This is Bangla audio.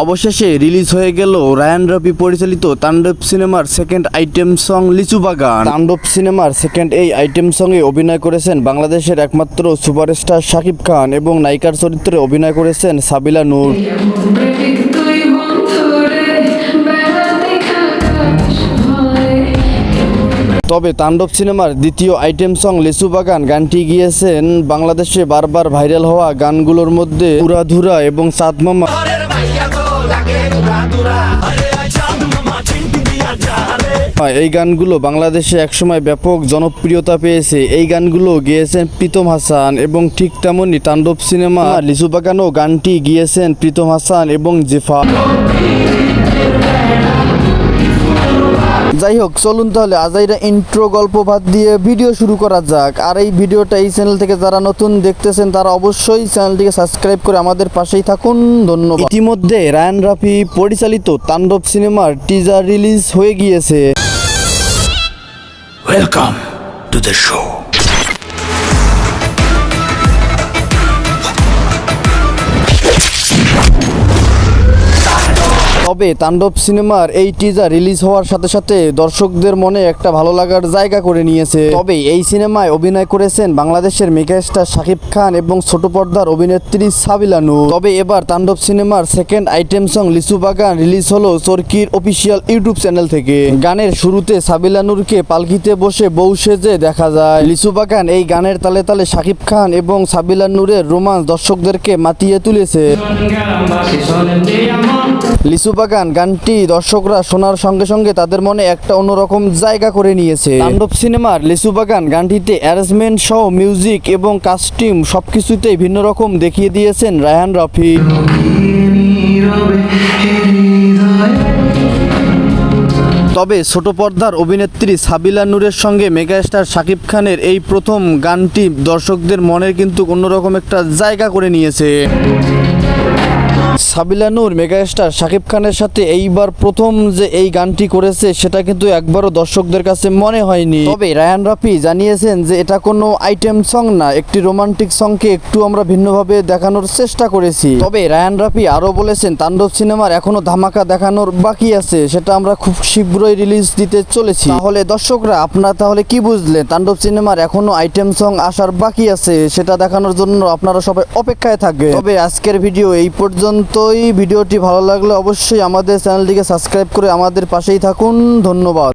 অবশেষে রিলিজ হয়ে গেল রায়ান রাফি পরিচালিত তাণ্ডব সিনেমার সেকেন্ড আইটেম সং লিচু বাগান। তাণ্ডব সিনেমার সেকেন্ড এই আইটেম সঙ্গে অভিনয় করেছেন বাংলাদেশের একমাত্র সুপারস্টার শাকিব খান এবং নায়িকার চরিত্রে অভিনয় করেছেন সাবিলা নূর। তবে তাণ্ডব সিনেমার দ্বিতীয় আইটেম সং লিচু বাগান গানটি গিয়েছেন বাংলাদেশে বারবার ভাইরাল হওয়া গানগুলোর মধ্যে উড়াধুরা এবং চাঁদ মামা। এই গানগুলো বাংলাদেশে একসময় ব্যাপক জনপ্রিয়তা পেয়েছে। এই গানগুলো গেয়েছেন প্রীতম হাসান এবং ঠিক তেমনি তাণ্ডব সিনেমা লিচু বাগানও গানটি গিয়েছেন প্রীতম হাসান এবং জেফা। যাই হোক, চলুন তাহলে আজাইরা ইন্ট্রো গল্প বাদ দিয়ে ভিডিও শুরু করা যাক। আর এই ভিডিওটা এই চ্যানেল থেকে যারা নতুন দেখতেছেন তারা অবশ্যই চ্যানেলটিকে সাবস্ক্রাইব করে আমাদের পাশেই থাকুন, ধন্যবাদ। ইতিমধ্যে রায়ান রাফি পরিচালিত তাণ্ডব সিনেমার টিজার রিলিজ হয়ে গিয়েছে। Welcome to the show. তবে তাণ্ডব সিনেমার এই টিজার রিলিজ হওয়ার সাথে সাথে দর্শকদের মনে একটা ভালো লাগার জায়গা করে নিয়েছে। তবে এই সিনেমায় অভিনয় করেছেন বাংলাদেশের মেগাস্টার শাকিব খান এবং ছোট পর্দার অভিনেত্রী সাবিলা নূর। তবে এবার তাণ্ডব সিনেমার সেকেন্ড আইটেম সং লিচু বাগান রিলিজ হলো চরকির অফিসিয়াল ইউটিউব চ্যানেল থেকে। গানের শুরুতে সাবিলা নূরকে পালকিতে বসে বউ সেজে দেখা যায়। লিচু বাগান এই গানের তালে তালে শাকিব খান এবং সাবিলা নূরের রোমান্স দর্শকদেরকে মাতিয়ে তুলেছে। লিচু বাগান গানটি দর্শকরা শোনার সঙ্গে সঙ্গে তাদের মনে একটা অন্যরকম জায়গা করে নিয়েছে। তাণ্ডব সিনেমার লিচু বাগান গানটিতে অ্যারেঞ্জমেন্ট সহ মিউজিক এবং কাস্টিউম সবকিছুতেই ভিন্ন রকম দেখিয়ে দিয়েছেন রায়ান রাফি। তবে ছোট পর্দার অভিনেত্রী সাবিলা নূরের সঙ্গে মেগাস্টার শাকিব খানের এই প্রথম গানটি দর্শকদের মনের কিন্তু অন্যরকম একটা জায়গা করে নিয়েছে। সাবিলা নূর মেগাস্টার শাকিব খানের সাথে এইবার প্রথম যে এই গানটি করেছে সেটা কিন্তু একবারও দর্শকদের কাছে মনে হয়নি। তবে রায়ান রাফি জানিয়েছেন যে এটা কোনো আইটেম সং না, একটি রোমান্টিক সংকে একটু আমরা ভিন্নভাবে দেখানোর চেষ্টা করেছি। তবে রায়ান রাফি আরও বলেছেন তাণ্ডব সিনেমার এখনো ধামাকা দেখানোর বাকি আছে, সেটা আমরা খুব শীঘ্রই রিলিজ দিতে চলেছি। তাহলে দর্শকরা আপনারা তাহলে কি বুঝলেন? তাণ্ডব সিনেমার এখনো আইটেম সং আসার বাকি আছে, সেটা দেখানোর জন্য আপনারা সবাই অপেক্ষায় থাকবে। তবে আজকের ভিডিও এই পর্যন্ত। ভিডিওটি ভালো লাগলে অবশ্যই আমাদের চ্যানেলটিকে সাবস্ক্রাইব করে আমাদের পাশেই থাকুন, ধন্যবাদ।